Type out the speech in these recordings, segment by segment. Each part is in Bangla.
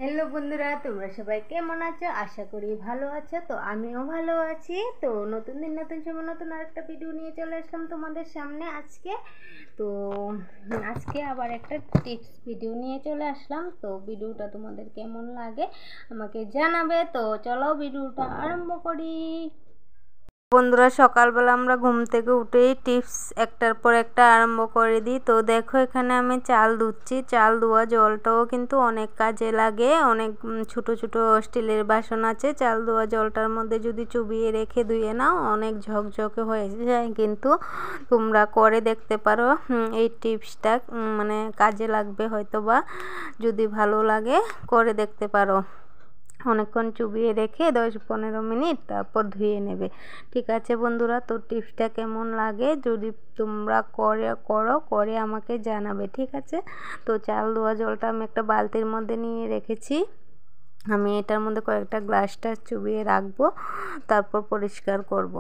হ্যালো বন্ধুরা, তোমরা সবাই কেমন আছো? আশা করি ভালো আছো। তো আমিও ভালো আছি। তো নতুন দিন নতুন সময় নতুন আরেকটা ভিডিও নিয়ে চলে আসলাম তোমাদের সামনে আজকে। তো আজকে আবার একটা টিপস ভিডিও নিয়ে চলে আসলাম। তো ভিডিওটা তোমাদের কেমন লাগে আমাকে জানাবে। তো চলো ভিডিওটা আরম্ভ করি। বন্ধুরা, সকালবেলা আমরা ঘুম থেকে উঠেই টিপস একটার পর একটা আরম্ভ করে দিই। তো দেখো, এখানে আমি চাল ধুচ্ছি। চাল ধোয়া জলটাও কিন্তু অনেক কাজে লাগে। অনেক ছোট ছোট স্টিলের বাসন আছে। চাল ধোয়া জলটার মধ্যে যদি চুবিয়ে রেখে ধুয়ে নাও, অনেক ঝকঝকে হয়ে যায়। কিন্তু তোমরা করে দেখতে পারো। এই টিপসটা মানে কাজে লাগবে হয়তো, বা যদি ভালো লাগে করে দেখতে পারো। অনেকক্ষণ চুবিয়ে রেখে 10-15 মিনিট তারপর ধুয়ে নেবে। ঠিক আছে বন্ধুরা, তো টিপসটা কেমন লাগে যদি তোমরা করে আমাকে জানাবে। ঠিক আছে, তো চাল ধোয়া জলটা আমি একটা বালতির মধ্যে নিয়ে রেখেছি। আমি এটার মধ্যে কয়েকটা গ্লাসটা চুবিয়ে রাখবো, তারপর পরিষ্কার করব।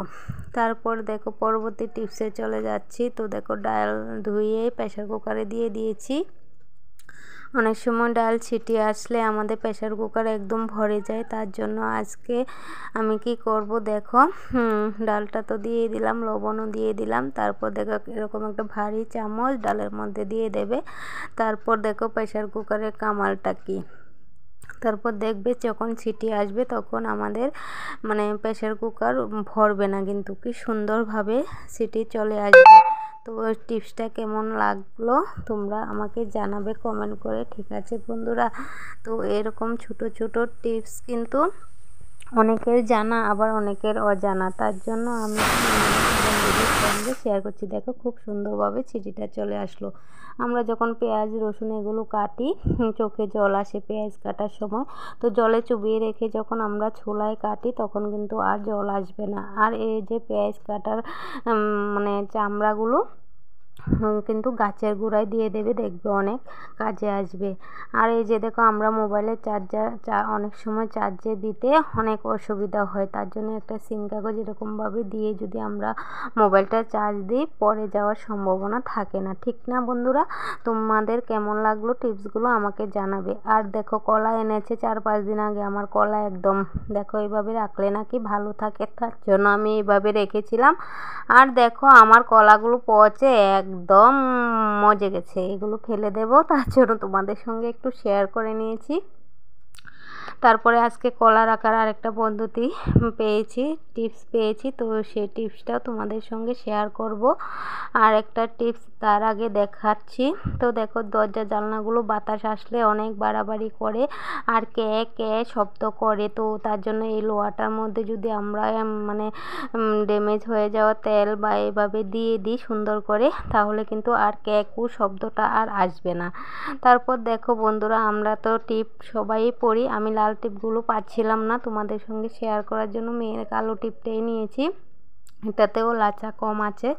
তারপর দেখো পরবর্তী টিপসে চলে যাচ্ছি। তো দেখো, ডাল ধুয়ে প্রেসার কুকারে দিয়ে দিয়েছি। অনেক সময় ডাল ছিটিয়ে আসলে আমাদের প্রেসার কুকার একদম ভরে যায়। তার জন্য আজকে আমি কি করব, দেখো ডালটা তো দিয়ে দিলাম, লবণও দিয়ে দিলাম। তারপর দেখো এরকম একটা ভারী চামচ ডালের মধ্যে দিয়ে দেবে। তারপর দেখো প্রেসার কুকারের কামালটা কি। তারপর দেখবে যখন সিটি আসবে তখন আমাদের প্রেসার কুকার ভরবে না, কিন্তু কি সুন্দরভাবে সিটি চলে আসবে। তো ওই টিপসটা কেমন লাগলো তোমরা আমাকে জানাবে কমেন্ট করে। ঠিক আছে বন্ধুরা, তো এরকম ছোট ছোট টিপস কিন্তু অনেকের জানা, আবার অনেকের অজানা। তার জন্য আমি বন্ধুদের সঙ্গে শেয়ার করছি। দেখো খুব সুন্দরভাবে সিটিটা চলে আসলো। আমরা যখন পেঁয়াজ রসুন এগুলো কাটি, চোখে জল আসে পেঁয়াজ কাটার সময়। তো জলে চুবিয়ে রেখে যখন আমরা ছোলায় কাটি তখন কিন্তু আর জল আসবে না। আর এই যে পেঁয়াজ কাটার চামড়াগুলো কিন্তু গাছের গোড়ায় দিয়ে দেবে, দেখবে অনেক কাজে আসবে। আর এই যে দেখো, আমরা মোবাইলের অনেক সময় চার্জে দিতে অনেক অসুবিধা হয়। তার জন্য একটা সিম কাগজ এরকমভাবে দিয়ে যদি আমরা মোবাইলটা চার্জ দিই, পড়ে যাওয়ার সম্ভাবনা থাকে না। ঠিক না বন্ধুরা? তোমাদের কেমন লাগলো টিপসগুলো আমাকে জানাবে। আর দেখো, কলা এনেছে 4-5 দিন আগে। আমার কলা একদম দেখো এইভাবে রাখলে নাকি ভালো থাকে, তার জন্য আমি এইভাবে রেখেছিলাম। আর দেখো আমার কলাগুলো পচে একদম মজে গেছে। এগুলো ফেলে দেবো, তার জন্য তোমাদের সঙ্গে একটু শেয়ার করে নিয়েছি। তারপরে আজকে কলা রাখার আরেকটা পদ্ধতি টিপস পেয়েছি। তো সেই টিপসটাও তোমাদের সঙ্গে শেয়ার করব। আর একটা টিপস তার আগে দেখাচ্ছি। তো দেখো, দরজা জানলাগুলো বাতাস আসলে অনেক বাড়াবাড়ি করে আর কে শব্দ করে। তো তার জন্য এই লোহাটার মধ্যে যদি আমরা ড্যামেজ হয়ে যাওয়া তেল বা এভাবে দিয়ে দিই সুন্দর করে, তাহলে কিন্তু আর শব্দটা আর আসবে না। তারপর দেখো বন্ধুরা, আমরা তো টিপ সবাই পরি। আমি লাল টিপগুলো পাচ্ছিলাম না তোমাদের সঙ্গে শেয়ার করার জন্য, মেয়ের কালো টিপটাই নিয়েছি। এটাতেও লাচা কম আছে।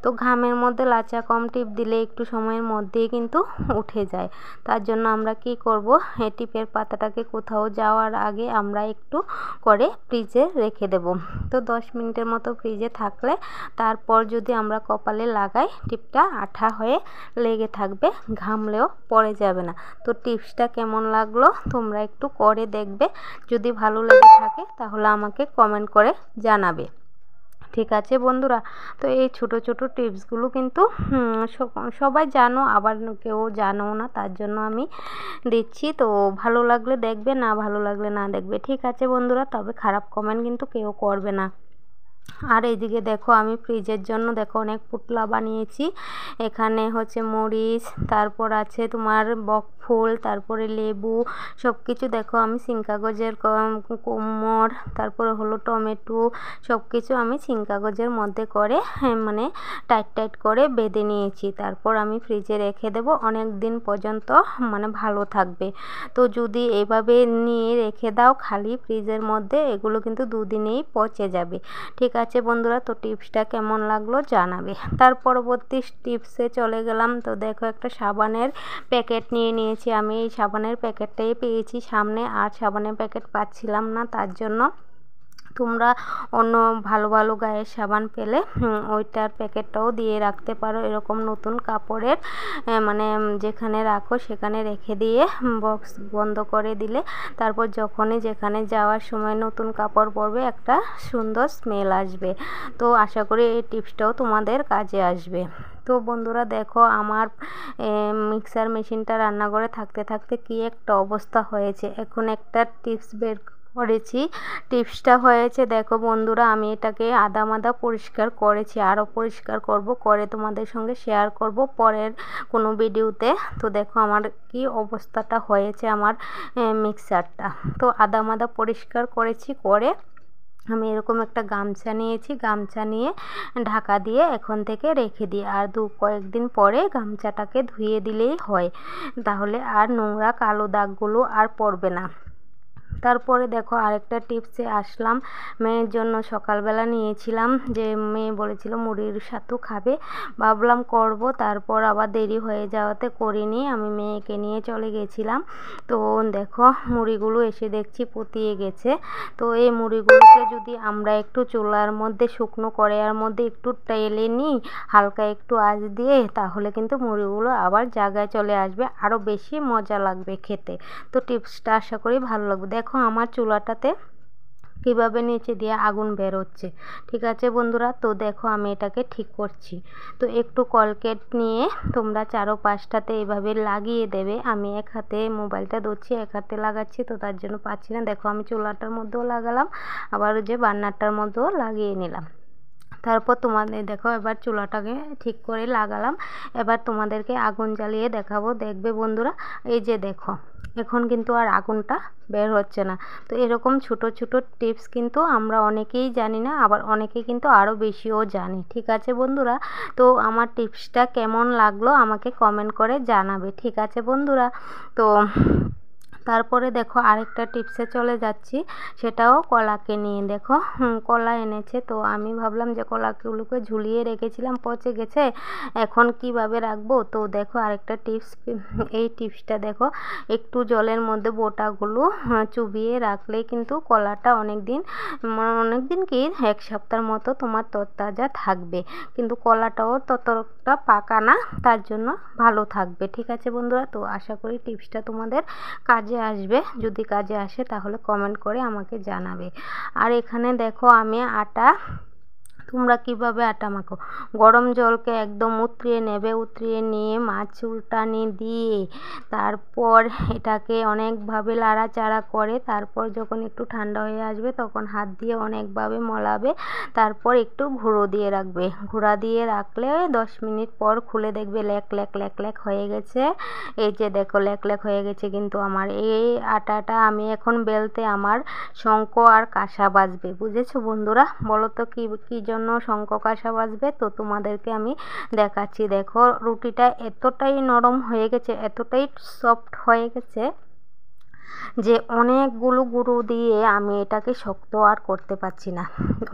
তো ঘামের মধ্যে লাচা কম টিপ দিলে একটু সময়ের মধ্যেই কিন্তু উঠে যায়। তার জন্য আমরা কি করব, এই টিপের পাতাটাকে কোথাও যাওয়ার আগে আমরা একটু করে ফ্রিজে রেখে দেব। তো 10 মিনিটের মতো ফ্রিজে থাকলে তারপর যদি আমরা কপালে লাগাই, টিপটা আঠা হয়ে লেগে থাকবে, ঘামলেও পড়ে যাবে না। তো টিপসটা কেমন লাগলো তোমরা একটু করে দেখবে। যদি ভালো লেগে থাকে তাহলে আমাকে কমেন্ট করে জানাবে। ঠিক আছে বন্ধুরা, তো এই ছোট ছোট টিপসগুলো কিন্তু সবাই জানো, আবার কেউ জানো না, তার জন্য আমি দিচ্ছি। তো ভালো লাগলে দেখবে, না ভালো লাগলে না দেখবে। ঠিক আছে বন্ধুরা, তবে খারাপ কমেন্ট কিন্তু কেউ করবে না। আর এইদিকে দেখো, আমি ফ্রিজের জন্য দেখো অনেক পুটলা বানিয়েছি। এখানে হচ্ছে মরিচ, তারপর আছে তোমার বকফুল, তারপরে লেবু, সব কিছু দেখো আমি কাগজের কোমর, তারপরে হলো টমেটো, সব কিছু আমি কাগজের মধ্যে করে টাইট করে বেঁধে নিয়েছি। তারপর আমি ফ্রিজে রেখে দেব, অনেক দিন পর্যন্ত ভালো থাকবে। তো যদি এইভাবে নিয়ে রেখে দাও খালি ফ্রিজের মধ্যে, এগুলো কিন্তু 2 দিনেই পচে যাবে। ঠিক আছে বন্ধুরা, তো টিপসটা কেমন লাগলো জানাবে। তার পরবর্তী টিপসে চলে গেলাম। তো দেখো, একটা সাবানের প্যাকেট নিয়ে নিয়েছি। আমি এই সাবানের প্যাকেটটাই পেয়েছি সামনে, আর সাবানের প্যাকেট পাচ্ছিলাম না, তার জন্য তোমরা অন্য ভালো ভালো গায়ের সাবান পেলে ওইটার প্যাকেটটাও দিয়ে রাখতে পারো। এরকম নতুন কাপড়ের মানে যেখানে রাখো সেখানে রেখে দিয়ে বক্স বন্ধ করে দিলে তারপর যখনই যেখানে যাওয়ার সময় নতুন কাপড় পরবে একটা সুন্দর স্মেল আসবে। তো আশা করি এই টিপসটাও তোমাদের কাজে আসবে। তো বন্ধুরা দেখো আমার মিক্সার মেশিনটা রান্নাঘরে থাকতে থাকতে কি একটা অবস্থা হয়েছে। এখন একটা টিপস বের করেছি। টিপসটা হয়েছে দেখো বন্ধুরা, আমি এটাকে আদা পরিষ্কার করেছি, আরও পরিষ্কার করব, করে তোমাদের সঙ্গে শেয়ার করব পরের কোনো ভিডিওতে। তো দেখো আমার কি অবস্থাটা হয়েছে আমার মিক্সারটা। তো আদা পরিষ্কার করেছি, করে আমি এরকম একটা গামছা নিয়েছি, গামছা নিয়ে ঢাকা দিয়ে এখন থেকে রেখে দিই, আর কয়েকদিন পরে গামছাটাকে ধুয়ে দিলেই হয়, তাহলে আর নোংরা কালো দাগগুলো আর পড়বে না। তারপরে দেখো আরেকটা টিপসে আসলাম। মেয়ের জন্য সকালবেলা নিয়েছিলাম, যে মেয়ে বলেছিল মুড়ির সাথে খাবে, ভাবলাম করব, তারপর আবার দেরি হয়ে যাওয়াতে করিনি। আমি মেয়েকে নিয়ে চলে গেছিলাম। তো দেখো মুড়িগুলো এসে দেখছি পুতিয়ে গেছে। তো এই মুড়িগুলোকে যদি আমরা একটু চুলার মধ্যে শুকনো কড়াইয়ের মধ্যে একটু টেলে নিই হালকা একটু আঁচ দিয়ে, তাহলে কিন্তু মুড়িগুলো আবার জায়গায় চলে আসবে, আরও বেশি মজা লাগবে খেতে। তো টিপসটা আশা করি ভালো লাগবে। দেখো আমার চুলাটাতে কিভাবে নিচে দিয়ে আগুন বের হচ্ছে। ঠিক আছে বন্ধুরা, তো দেখো আমি এটাকে ঠিক করছি। তো একটু কলকেট নিয়ে তোমরা চারো পাঁচটাতে এইভাবে লাগিয়ে দেবে। আমি এক হাতে মোবাইলটা ধরছি, এক হাতে লাগাচ্ছি, তো তার জন্য পাচ্ছি না। দেখো আমি চুলাটার মধ্যেও লাগালাম, আবার যে বার্নারটার মধ্যেও লাগিয়ে নিলাম। তারপর তোমাদের দেখো এবার চুলাটাকে ঠিক করে লাগালাম। এবার তোমাদেরকে আগুন জ্বালিয়ে দেখাবো, দেখবে বন্ধুরা। এই যে দেখো এখন কিন্তু আর আগুনটা বের হচ্ছে না। তো এরকম ছোট ছোট টিপস কিন্তু আমরা অনেকেই জানি না, আবার অনেকেই কিন্তু আরও বেশিও জানি। ঠিক আছে বন্ধুরা, তো আমার টিপসটা কেমন লাগলো আমাকে কমেন্ট করে জানাবে। ঠিক আছে বন্ধুরা, তো তারপরে দেখো আরেকটা টিপসে চলে যাচ্ছি, সেটাও কলাকে নিয়ে। দেখো কলা এনেছে, তো আমি ভাবলাম যে কলাগুলোকে ঝুলিয়ে রেখেছিলাম, পচে গেছে, এখন কিভাবে রাখবো। তো দেখো আরেকটা টিপস, এই টিপসটা দেখো, একটু জলের মধ্যে বোটাগুলো চুবিয়ে রাখলে কিন্তু কলাটা অনেক দিন কি 1 সপ্তাহের মতো তোমার তরতাজা থাকবে, কিন্তু কলাটাও ততটা পাকা না, তার জন্য ভালো থাকবে। ঠিক আছে বন্ধুরা, তো আশা করি টিপসটা তোমাদের কাজে আসবে। যদি কাজে আসে তাহলে কমেন্ট করে আমাকে জানাবে। আর এখানে দেখো আমি আটা, তোমরা কিভাবে আটা মাখো, গরম জলকে একদম উতরিয়ে নেবে, উতরিয়ে নিয়ে মাছ উল্টানি দিয়ে তারপর এটাকে অনেকভাবে লাড়াচাড়া করে, তারপর যখন একটু ঠান্ডা হয়ে আসবে তখন হাত দিয়ে অনেকভাবে মলাবে, তারপর একটু গুঁড়ো দিয়ে রাখবে। গুঁড়া দিয়ে রাখলে 10 মিনিট পর খুলে দেখবে লেক লেক হয়ে গেছে। এই যে দেখো লেক হয়ে গেছে কিন্তু আমার এই আটাটা আমি এখন বেলতে আমার শঙ্খ আর কাঁসা বাজবে। বুঝেছো বন্ধুরা, বলো তো কি জন্য শঙ্খ কাঁসা বাজবে? তো তোমাদেরকে আমি দেখাচ্ছি। দেখো রুটিটা এতটাই নরম হয়ে গেছে, এতটাই সফট হয়ে গেছে যে অনেকগুলো গুঁড়ো দিয়ে আমি এটাকে শক্ত আর করতে পারছি না।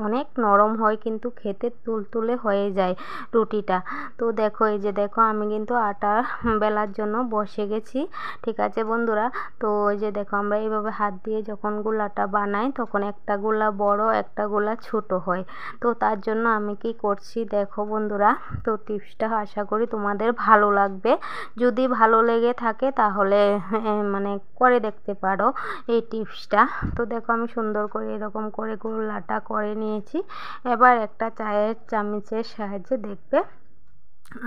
অনেক নরম হয় কিন্তু খেতে তুলতুলে হয়ে যায় রুটিটা। তো দেখো এই যে দেখো আমি কিন্তু আটা বেলার জন্য বসে গেছি। ঠিক আছে বন্ধুরা, তো ওই যে দেখো আমরা এইভাবে হাত দিয়ে যখন গোলাটা বানাই তখন একটা গোলা বড় একটা গোলা ছোট হয়। তো তার জন্য আমি কি করছি দেখো বন্ধুরা, তো টিপসটা আশা করি তোমাদের ভালো লাগবে। যদি ভালো লেগে থাকে তাহলে মানে করে দেখতে পারো এই টিপসটা। তো দেখো আমি সুন্দর করে এরকম করে গোলাটা করে নিয়েছি। এবার একটা চায়ের চামচের সাহায্যে দেখবে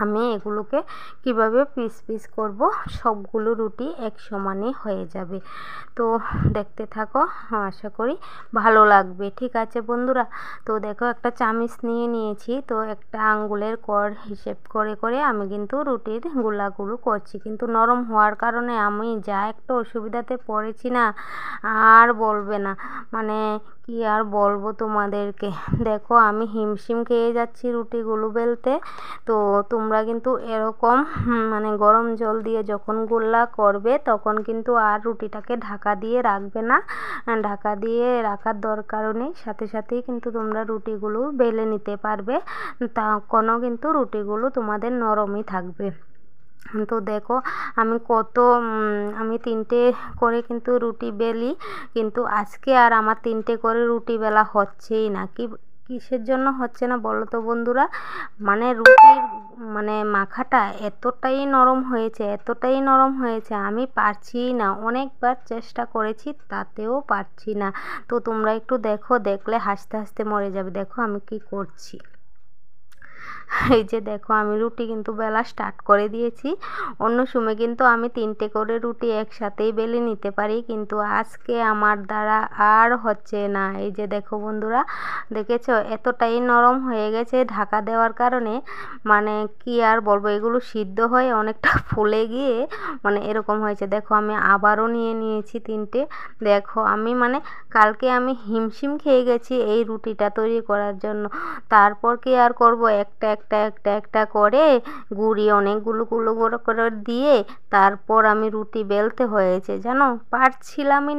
আমি এগুলোকে কিভাবে পিস করব, সবগুলো রুটি এক সমানই হয়ে যাবে। তো দেখতে থাকো, আশা করি ভালো লাগবে। ঠিক আছে বন্ধুরা, তো দেখো একটা চামচ নিয়েছি, তো একটা আঙ্গুলের কর হিসেব করে আমি কিন্তু রুটির গোলাগুলো করছি, কিন্তু নরম হওয়ার কারণে আমি যা একটা অসুবিধাতে পড়েছি না আর বলবে না, মানে কি আর বলবো তোমাদেরকে। দেখো আমি হিমশিম খেয়ে যাচ্ছি রুটিগুলো বেলতে। তো তোমরা কিন্তু এরকম মানে গরম জল দিয়ে যখন গোল্লা করবে তখন কিন্তু আর রুটিটাকে ঢাকা দিয়ে রাখবে না, ঢাকা দিয়ে রাখার দরকারও নেই, সাথেই কিন্তু তোমরা রুটিগুলো বেলে নিতে পারবে, তখনও কিন্তু রুটিগুলো তোমাদের নরমই থাকবে। তো দেখো আমি আমি 3টে করে কিন্তু রুটি বেলি, কিন্তু আজকে আর আমার 3টে করে রুটি বেলা হচ্ছেই না। কিসের জন্য হচ্ছে না বলো তো বন্ধুরা, মানে রুটির মাখাটা এতটাই নরম হয়েছে আমি পারছিই না। অনেকবার চেষ্টা করেছি তাতেও পারছি না। তো তোমরা একটু দেখো, দেখলে হাসতে হাসতে মরে যাবে। দেখো আমি কি করছি। এই যে দেখো আমি রুটি কিন্তু বেলা স্টার্ট করে দিয়েছি। অন্য সময় কিন্তু আমি 3টে করে রুটি একসাথেই বেলে নিতে পারি, কিন্তু আজকে আমার দ্বারা আর হচ্ছে না। এই যে দেখো বন্ধুরা, দেখেছো এতটাই নরম হয়ে গেছে ঢাকা দেওয়ার কারণে, কি আর বলবো, এগুলো সিদ্ধ হয়ে অনেকটা ফুলে গিয়ে এরকম হয়েছে। দেখো আমি আবারও নিয়েছি 3টে। দেখো আমি কালকে আমি হিমশিম খেয়ে গেছি এই রুটিটা তৈরি করার জন্য। তারপর কি আর করব, একটা করে অনেকগুলো গুঁড়ো করে দিয়ে তারপর আমি রুটি বেলতে হয়েছে জানো। পারছিলামই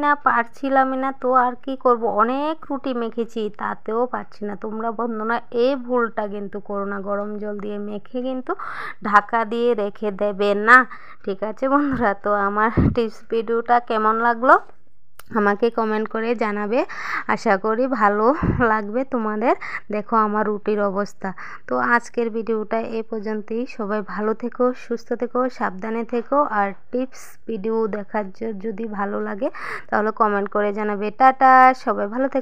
না। তো আর কি করব, অনেক রুটি মেখেছি তাতেও পারছি না। তোমরা বন্ধুরা এই ভুলটা কিন্তু করো না, গরম জল দিয়ে মেখে কিন্তু ঢাকা দিয়ে রেখে দেবে না, ঠিক আছে বন্ধুরা। তো আমার টিপস ভিডিওটা কেমন লাগলো আমাকে কমেন্ট করে জানাবে, আশা করি ভালো লাগবে তোমাদের। দেখো আমার রুটির অবস্থা। তো আজকের ভিডিওটা এ পর্যন্তই। সবাই ভালো থেকো, সুস্থ থেকো, সাবধানে থেকো। আর টিপস ভিডিও দেখার যদি ভালো লাগে তাহলে কমেন্ট করে জানাবে। টাটা, সবাই ভালো থেকো।